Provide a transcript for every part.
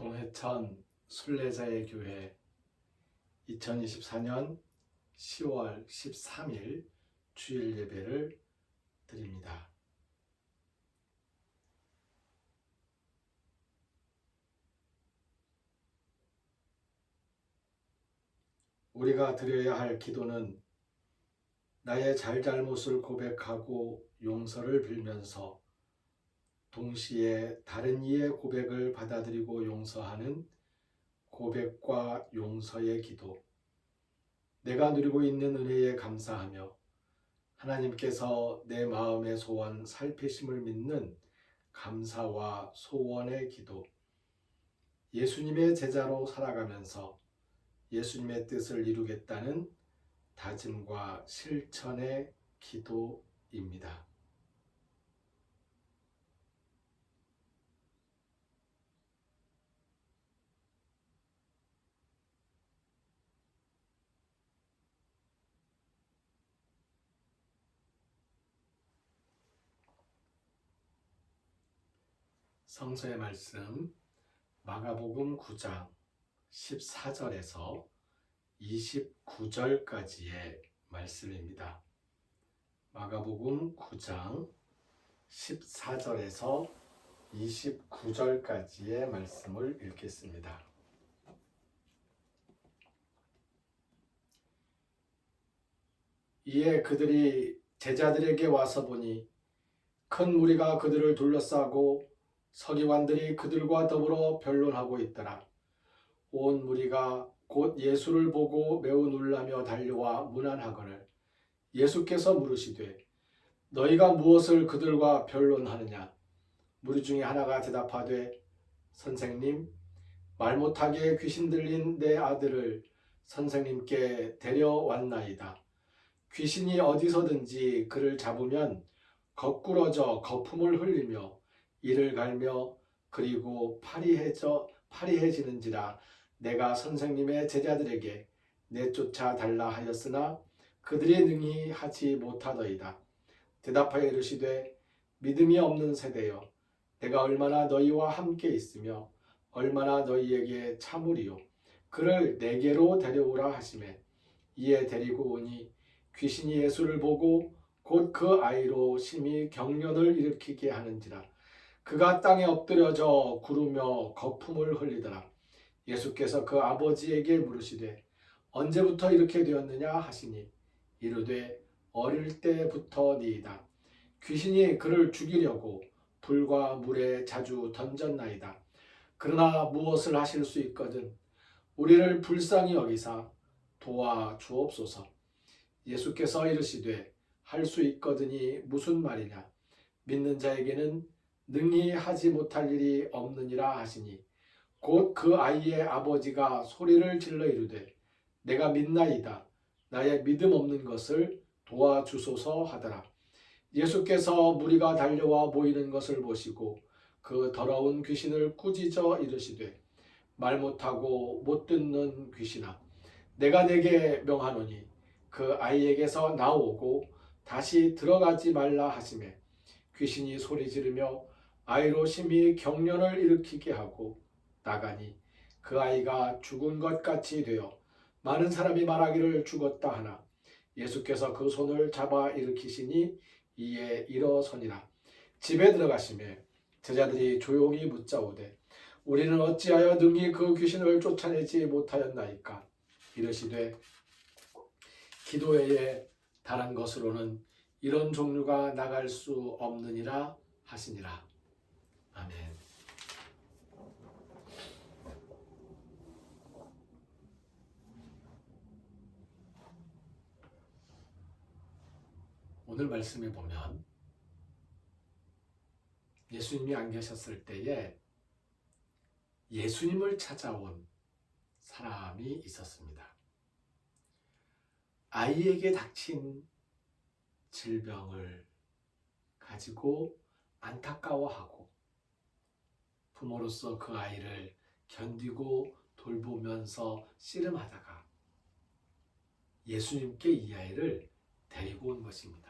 동해천 순례자의 교회 2024년 10월 13일 주일 예배를 드립니다. 우리가 드려야 할 기도는 나의 잘잘못을 고백하고 용서를 빌면서 동시에 다른 이의 고백을 받아들이고 용서하는 고백과 용서의 기도, 내가 누리고 있는 은혜에 감사하며 하나님께서 내 마음의 소원 살피심을 믿는 감사와 소원의 기도, 예수님의 제자로 살아가면서 예수님의 뜻을 이루겠다는 다짐과 실천의 기도입니다. 성서의 말씀 마가복음 9장 14절에서 29절까지의 말씀입니다. 마가복음 9장 14절에서 29절까지의 말씀을 읽겠습니다. 이에 그들이 제자들에게 와서 보니 큰 무리가 그들을 둘러싸고 서기관들이 그들과 더불어 변론하고 있더라. 온 무리가 곧 예수를 보고 매우 놀라며 달려와 문안하거늘 예수께서 물으시되 너희가 무엇을 그들과 변론하느냐? 무리 중에 하나가 대답하되 선생님, 말 못하게 귀신 들린 내 아들을 선생님께 데려왔나이다. 귀신이 어디서든지 그를 잡으면 거꾸러져 거품을 흘리며 이를 갈며 그리고 파리해지는지라. 내가 선생님의 제자들에게 내쫓아 달라 하였으나 그들이 능히 하지 못하더이다. 대답하여 이르시되 믿음이 없는 세대여, 내가 얼마나 너희와 함께 있으며 얼마나 너희에게 참으리요. 그를 내게로 데려오라 하시매 이에 데리고 오니 귀신이 예수를 보고 곧 그 아이로 심히 경련을 일으키게 하는지라. 그가 땅에 엎드려져 구르며 거품을 흘리더라. 예수께서 그 아버지에게 물으시되 언제부터 이렇게 되었느냐 하시니 이르되 어릴 때부터니이다. 귀신이 그를 죽이려고 불과 물에 자주 던졌나이다. 그러나 무엇을 하실 수 있거든 우리를 불쌍히 여기사 도와 주옵소서. 예수께서 이르시되 할 수 있거든이 무슨 말이냐? 믿는 자에게는 능히 하지 못할 일이 없느니라 하시니 곧 그 아이의 아버지가 소리를 질러 이르되 내가 믿나이다. 나의 믿음 없는 것을 도와주소서 하더라. 예수께서 무리가 달려와 모이는 것을 보시고 그 더러운 귀신을 꾸짖어 이르시되 말 못하고 못 듣는 귀신아, 내가 내게 명하노니 그 아이에게서 나오고 다시 들어가지 말라 하시매 귀신이 소리 지르며 아이로 심히 경련을 일으키게 하고 나가니 그 아이가 죽은 것 같이 되어 많은 사람이 말하기를 죽었다 하나 예수께서 그 손을 잡아 일으키시니 이에 일어서니라. 집에 들어가시매 제자들이 조용히 묻자오되 우리는 어찌하여 능히 그 귀신을 쫓아내지 못하였나이까? 이르시되 기도 외에 다른 것으로는 이런 종류가 나갈 수 없느니라 하시니라. 아멘. 오늘 말씀에 보면 예수님이 안 계셨을 때에 예수님을 찾아온 사람이 있었습니다. 아이에게 닥친 질병을 가지고 안타까워하고 부모로서 그 아이를 견디고 돌보면서 씨름하다가 예수님께 이 아이를 데리고 온 것입니다.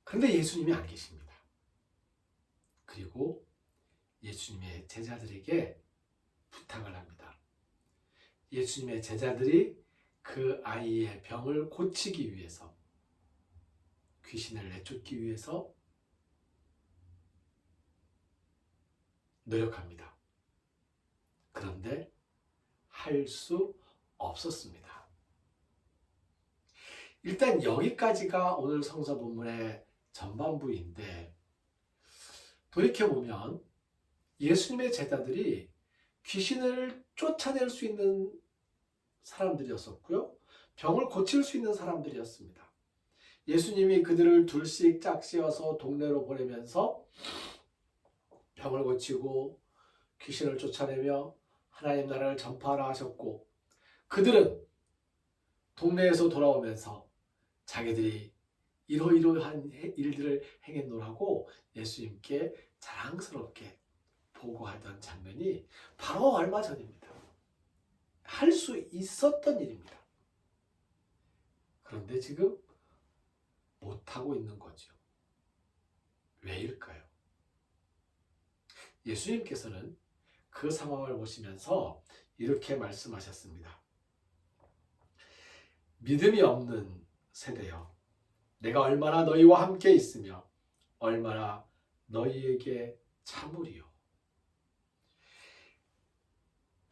그런데 예수님이 안 계십니다. 그리고 예수님의 제자들에게 부탁을 합니다. 예수님의 제자들이 그 아이의 병을 고치기 위해서, 귀신을 내쫓기 위해서 노력합니다. 그런데 할 수 없었습니다. 일단 여기까지가 오늘 성서 본문의 전반부인데, 돌이켜보면 예수님의 제자들이 귀신을 쫓아낼 수 있는 사람들이었었고요. 병을 고칠 수 있는 사람들이었습니다. 예수님이 그들을 둘씩 짝지어서 동네로 보내면서 병을 고치고 귀신을 쫓아내며 하나님 나라를 전파하라 하셨고, 그들은 동네에서 돌아오면서 자기들이 이러이러한 일들을 행했노라고 예수님께 자랑스럽게 보고하던 장면이 바로 얼마 전입니다. 할 수 있었던 일입니다. 그런데 지금 못하고 있는 거죠. 왜일까요? 예수님께서는 그 상황을 보시면서 이렇게 말씀하셨습니다. 믿음이 없는 세대여, 내가 얼마나 너희와 함께 있으며 얼마나 너희에게 참으리요.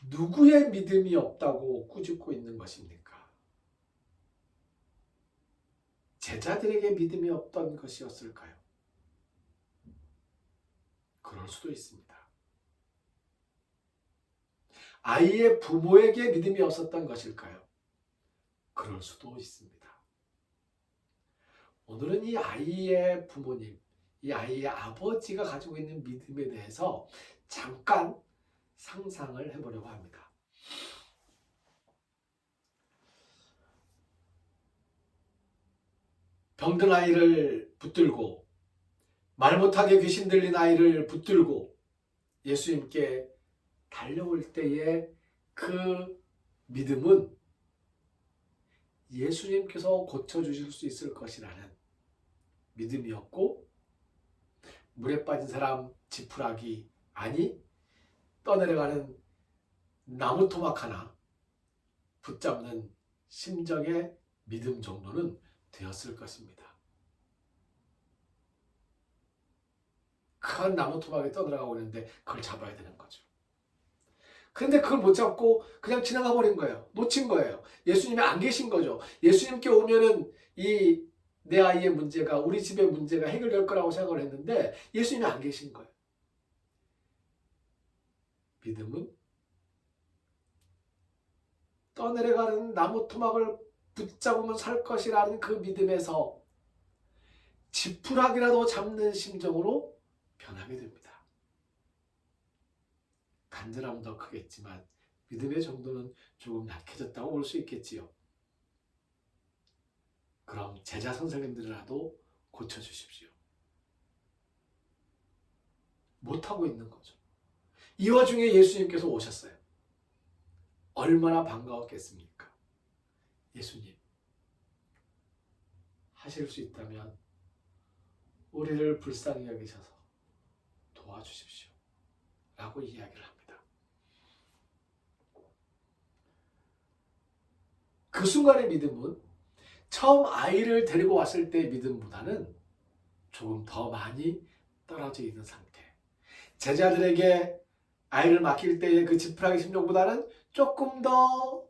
누구의 믿음이 없다고 꾸짖고 있는 것입니까? 제자들에게 믿음이 없던 것이었을까요? 그럴 수도 있습니다. 아이의 부모에게 믿음이 없었던 것일까요? 그럴 수도 있습니다. 오늘은 이 아이의 부모님, 이 아이의 아버지가 가지고 있는 믿음에 대해서 잠깐 상상을 해보려고 합니다. 병든 아이를 붙들고, 말 못하게 귀신 들린 아이를 붙들고 예수님께 달려올 때의 그 믿음은 예수님께서 고쳐주실 수 있을 것이라는 믿음이었고, 물에 빠진 사람 지푸라기, 아니 떠내려가는 나무 토막 하나 붙잡는 심정의 믿음 정도는 되었을 것입니다. 큰 나무 토막이 떠내려가고 있는데 그걸 잡아야 되는 거죠. 그런데 그걸 못 잡고 그냥 지나가 버린 거예요. 놓친 거예요. 예수님이 안 계신 거죠. 예수님께 오면은 이 내 아이의 문제가, 우리 집의 문제가 해결될 거라고 생각을 했는데 예수님이 안 계신 거예요. 믿음은 떠내려가는 나무 토막을 붙잡으면 살 것이라는 그 믿음에서 지푸라기라도 잡는 심정으로 변하게 됩니다. 간절함은 더 크겠지만 믿음의 정도는 조금 약해졌다고 볼 수 있겠지요. 그럼 제자 선생님들이라도 고쳐주십시오. 못하고 있는 거죠. 이 와중에 예수님께서 오셨어요. 얼마나 반가웠겠습니까? 예수님, 하실 수 있다면 우리를 불쌍히 여기셔서 도와주십시오. 라고 이야기를 합니다. 그 순간의 믿음은 처음 아이를 데리고 왔을 때의 믿음보다는 조금 더 많이 떨어져 있는 상태. 제자들에게 아이를 맡길 때의 그 지푸라기 심정보다는 조금 더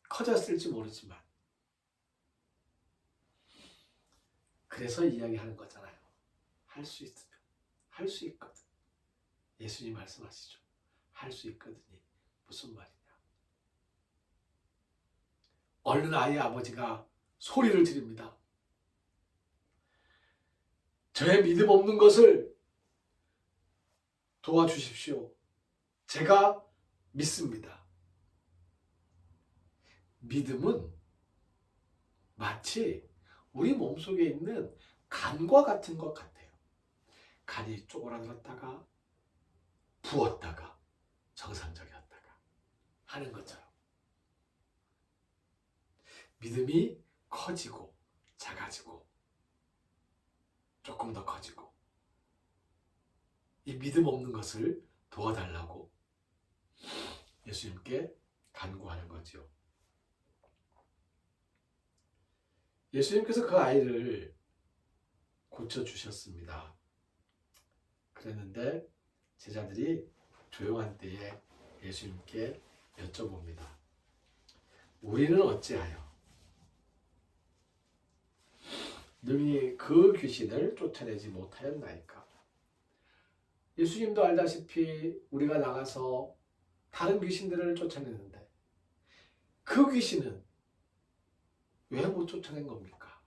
커졌을지 모르지만, 그래서 이야기하는 거잖아요. 할 수 있으면, 할 수 있거든. 예수님 말씀하시죠. 할 수 있거든이 무슨 말이냐. 얼른 아이의 아버지가 소리를 지릅니다. 저의 믿음 없는 것을 도와주십시오. 제가 믿습니다. 믿음은 마치 우리 몸속에 있는 간과 같은 것 같아요. 간이 쪼그라들었다가 부었다가 정상적이었다가 하는 것처럼 믿음이 커지고 작아지고 조금 더 커지고 이 믿음 없는 것을 도와달라고 예수님께 간구하는 거죠. 예수님께서 그 아이를 고쳐주셨습니다. 그랬는데 제자들이 조용한 때에 예수님께 여쭤봅니다. 우리는 어찌하여 능히 그 귀신을 쫓아내지 못하였나이까? 예수님도 알다시피 우리가 나가서 다른 귀신들을 쫓아내는데 그 귀신은 왜 못 쫓아낸 겁니까?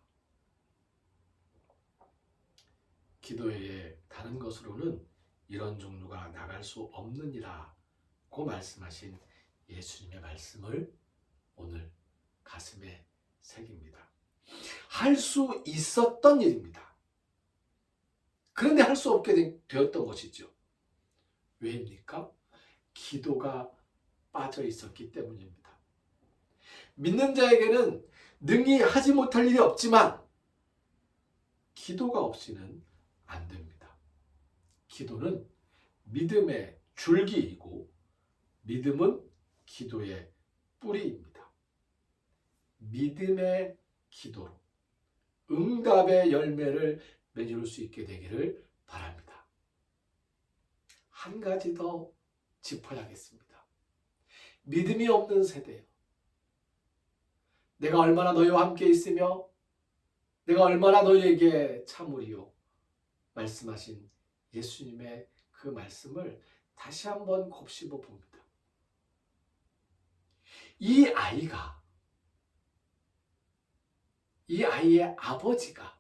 기도회에 다른 것으로는 이런 종류가 나갈 수 없느니라고 말씀하신 예수님의 말씀을 오늘 가슴에 새깁니다. 할 수 있었던 일입니다. 그런데 할 수 없게 되었던 것이죠. 왜입니까? 기도가 빠져 있었기 때문입니다. 믿는 자에게는 능히 하지 못할 일이 없지만 기도가 없이는 안 됩니다. 기도는 믿음의 줄기이고 믿음은 기도의 뿌리입니다. 믿음의 기도로 응답의 열매를 맺을 수 있게 되기를 바랍니다. 한 가지 더 짚어야겠습니다. 믿음이 없는 세대요. 내가 얼마나 너희와 함께 있으며 내가 얼마나 너희에게 참으리요 말씀하신 예수님의 그 말씀을 다시 한번 곱씹어 봅니다. 이 아이의 아버지가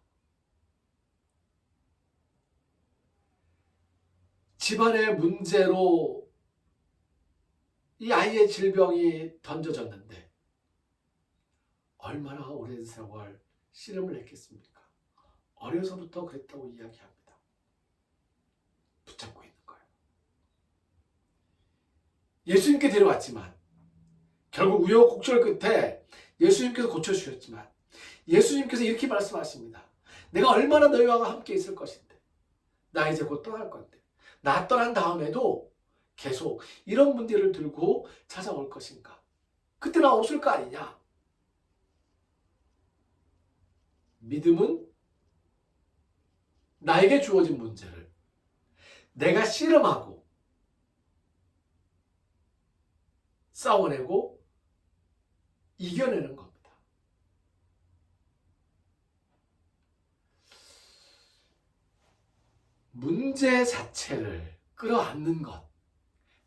집안의 문제로 이 아이의 질병이 던져졌는데 얼마나 오랜 세월 씨름을 했겠습니까? 어려서부터 그랬다고 이야기합니다. 붙잡고 있는 거예요. 예수님께 데려왔지만 결국 우여곡절 끝에 예수님께서 고쳐주셨지만 예수님께서 이렇게 말씀하십니다. 내가 얼마나 너희와 함께 있을 것인데 나 이제 곧 떠날 건데 나 떠난 다음에도 계속 이런 문제를 들고 찾아올 것인가? 그때 나 없을 거 아니냐? 믿음은 나에게 주어진 문제를 내가 씨름하고 싸워내고 이겨내는 겁니다. 문제 자체를 끌어안는 것,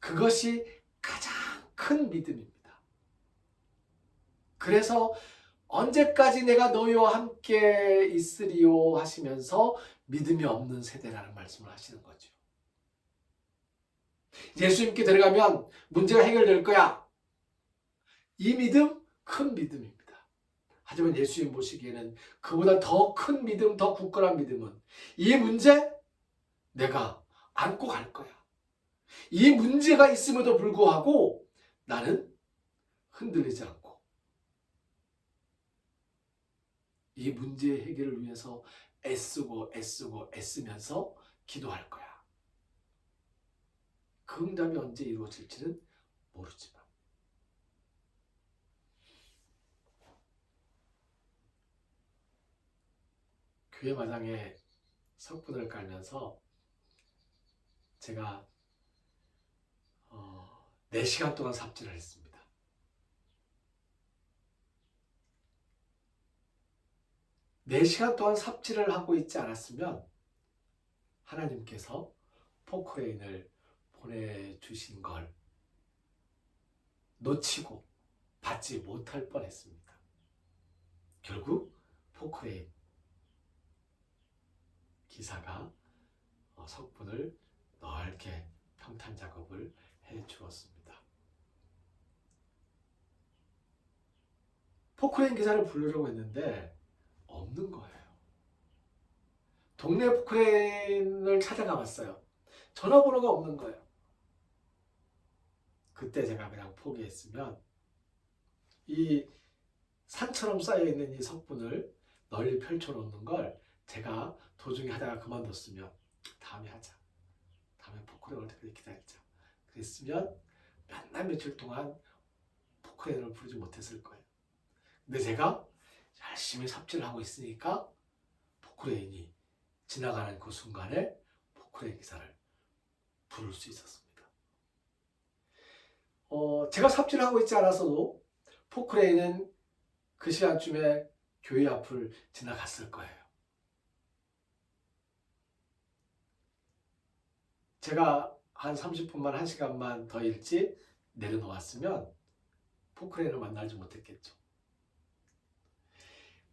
그것이 가장 큰 믿음입니다. 그래서 언제까지 내가 너희와 함께 있으리요 하시면서 믿음이 없는 세대라는 말씀을 하시는 거죠. 예수님께 데려가면 문제가 해결될 거야. 이 믿음, 큰 믿음입니다. 하지만 예수님 보시기에는 그보다 더 큰 믿음, 더 굳건한 믿음은 이 문제 내가 안고 갈 거야. 이 문제가 있음에도 불구하고 나는 흔들리지 않고 이 문제의 해결을 위해서 애쓰면서 기도할 거야. 그 응답이 언제 이루어질지는 모르지만 교회 마당에 석분을 깔면서 제가 4시간 동안 삽질을 했습니다. 4시간 동안 삽질을 하고 있지 않았으면 하나님께서 포크레인을 보내주신 걸 놓치고 받지 못할 뻔했습니다. 결국 포크레인 기사가 석분을 넓게 평탄 작업을 해주었습니다. 포크레인 기사를 부르려고 했는데 없는 거예요. 동네 포크레인을 찾아가 봤어요. 전화번호가 없는 거예요. 그때 제가 그냥 포기했으면 이 산처럼 쌓여있는 이 석분을 널리 펼쳐놓는 걸 제가 도중에 하다가 그만뒀으면 다음에 하자. 다음에 포크레인 올 때까지 기다리자. 그랬으면 몇 날 며칠 동안 포크레인을 부르지 못했을 거예요. 근데 제가 열심히 삽질을 하고 있으니까 포크레인이 지나가는 그 순간에 포크레인 기사를 부를 수 있었습니다. 제가 삽질을 하고 있지 않았어도 포크레인은 그 시간쯤에 교회 앞을 지나갔을 거예요. 제가 한 30분만 1시간만 더 일찍 내려놓았으면 포크레인을 만나지 못했겠죠.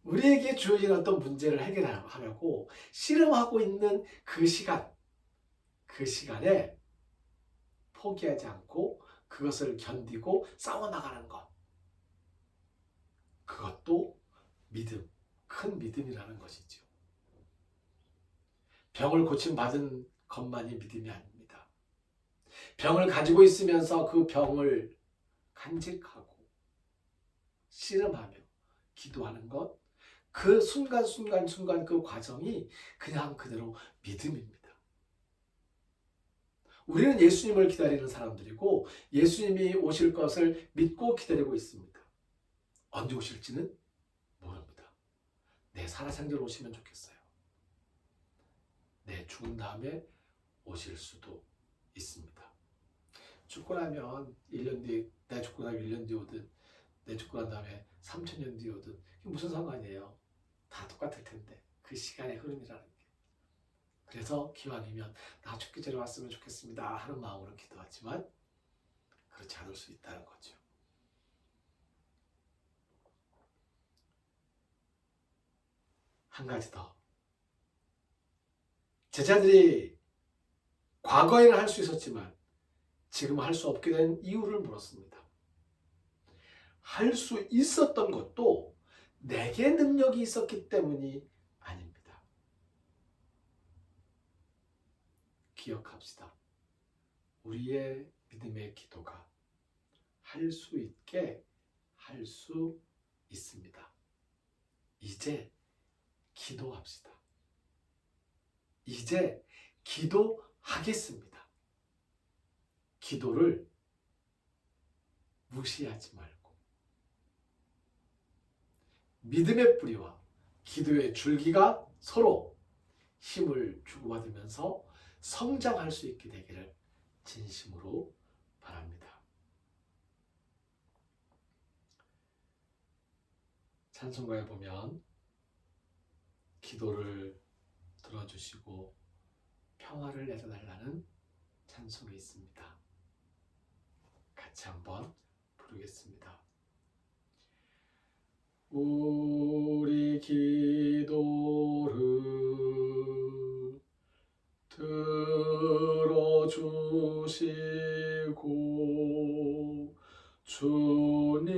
우리에게 주어진 어떤 문제를 해결하려고 씨름하고 있는 그 시간에 포기하지 않고 그것을 견디고 싸워나가는 것. 그것도 믿음, 큰 믿음이라는 것이죠. 병을 고침받은 것만이 믿음이 아닙니다. 병을 가지고 있으면서 그 병을 간직하고 씨름하며 기도하는 것, 그 순간 그 과정이 그냥 그대로 믿음입니다. 우리는 예수님을 기다리는 사람들이고 예수님이 오실 것을 믿고 기다리고 있습니다. 언제 오실지는 모릅니다. 내 살아생전 오시면 좋겠어요. 내 죽은 다음에 오실 수도 있습니다. 죽고 나면 1년 뒤에, 내 죽고 나면 1년 뒤에 오든 내 죽고 난 다음에 3000년 뒤에 오든 무슨 상관이에요. 다 똑같을 텐데 그 시간의 흐름이라는 게. 그래서 기왕이면 나 죽기 전에 왔으면 좋겠습니다 하는 마음으로 기도하지만 그렇지 않을 수 있다는 거죠. 한 가지 더. 제자들이 과거에는 할 수 있었지만 지금 할 수 없게 된 이유를 물었습니다. 할 수 있었던 것도 내게 능력이 있었기 때문이 아닙니다. 기억합시다. 우리의 믿음의 기도가 할 수 있게 할 수 있습니다. 이제 기도합시다. 이제 기도하겠습니다. 기도를 무시하지 말고 믿음의 뿌리와 기도의 줄기가 서로 힘을 주고받으면서 성장할 수 있게 되기를 진심으로 바랍니다. 찬송가에 보면 기도를 들어주시고 평화를 내려달라는 찬송이 있습니다. 같이 한번 부르겠습니다. 우리 기도를 들어주시고 주님의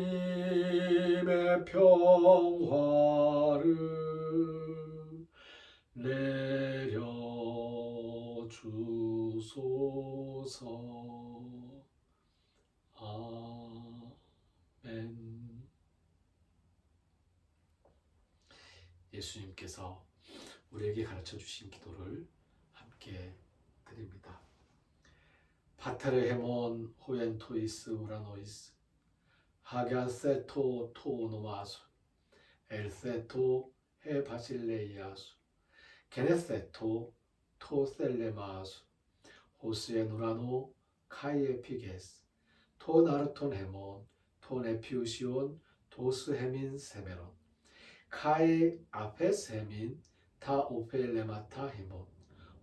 평화를 내려주소서. 아멘. 예수님께서 우리에게 가르쳐 주신 기도를 함께 드립니다. 파테르 헤몬 호엔 토이스 우라노이스 하갸세토 토노마수 엘세토 헤 바실레이아수 게네세토 토셀레마수 호스에 누라노 카이에 피게스 토 나르톤 헤몬 토 네피우시온 도스 헤민 세메론 카이 아페스 헤민 타 오펠레마타 헤몬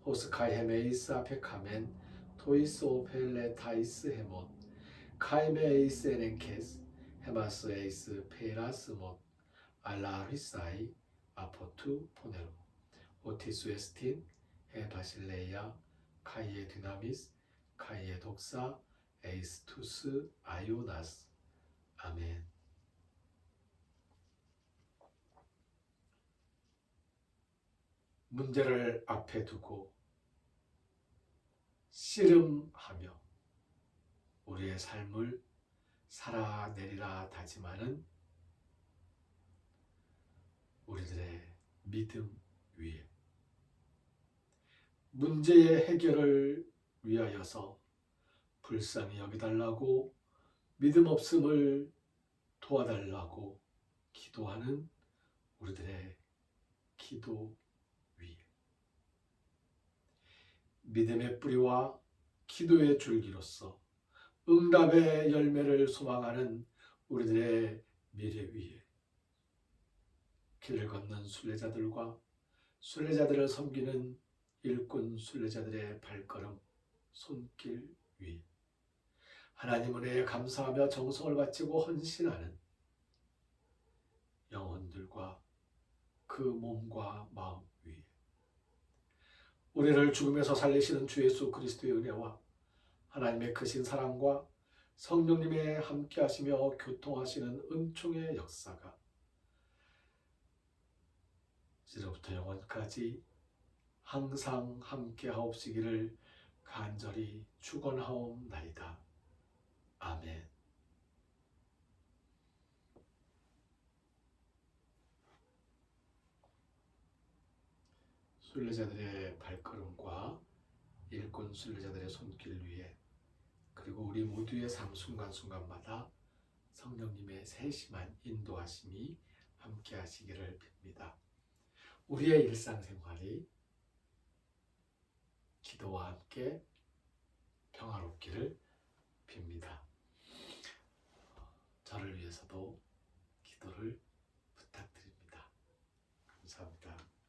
호스카이 헤메이스 아페 카멘 토이스 오펠레 타이스 헤몬 카이메 에이스 에렌케스 헤마스 에이스 페라스몬 알라리사이 아포투 포네로 오티스 에스틴 헤 바실레이아 카이에 디나미스 카이에 독사 에이스투스 아요나스. 아멘. 문제를 앞에 두고 씨름하며 우리의 삶을 살아내리라 다짐하는 우리들의 믿음 위에 문제의 해결을 위하여서 불쌍히 여기달라고 믿음 없음을 도와달라고 기도하는 우리들의 기도 위에 믿음의 뿌리와 기도의 줄기로서 응답의 열매를 소망하는 우리들의 미래 위에 길을 걷는 순례자들과 순례자들을 섬기는 일꾼 순례자들의 발걸음 손길 위 하나님 은혜에 감사하며 정성을 바치고 헌신하는 영혼들과 그 몸과 마음 위에 우리를 죽음에서 살리시는 주 예수 그리스도의 은혜와 하나님의 크신 사랑과 성령님의 함께하시며 교통하시는 은총의 역사가 이제로부터 영원까지 항상 함께하옵시기를 간절히 축원하옵나이다. 아멘. 순례자들의 발걸음과 일꾼 순례자들의 손길 위에 그리고 우리 모두의 삶 순간순간마다 성령님의 세심한 인도하심이 함께 하시기를 빕니다. 우리의 일상생활이 기도와 함께 평화롭기를 빕니다. 저를 위해서도 기도를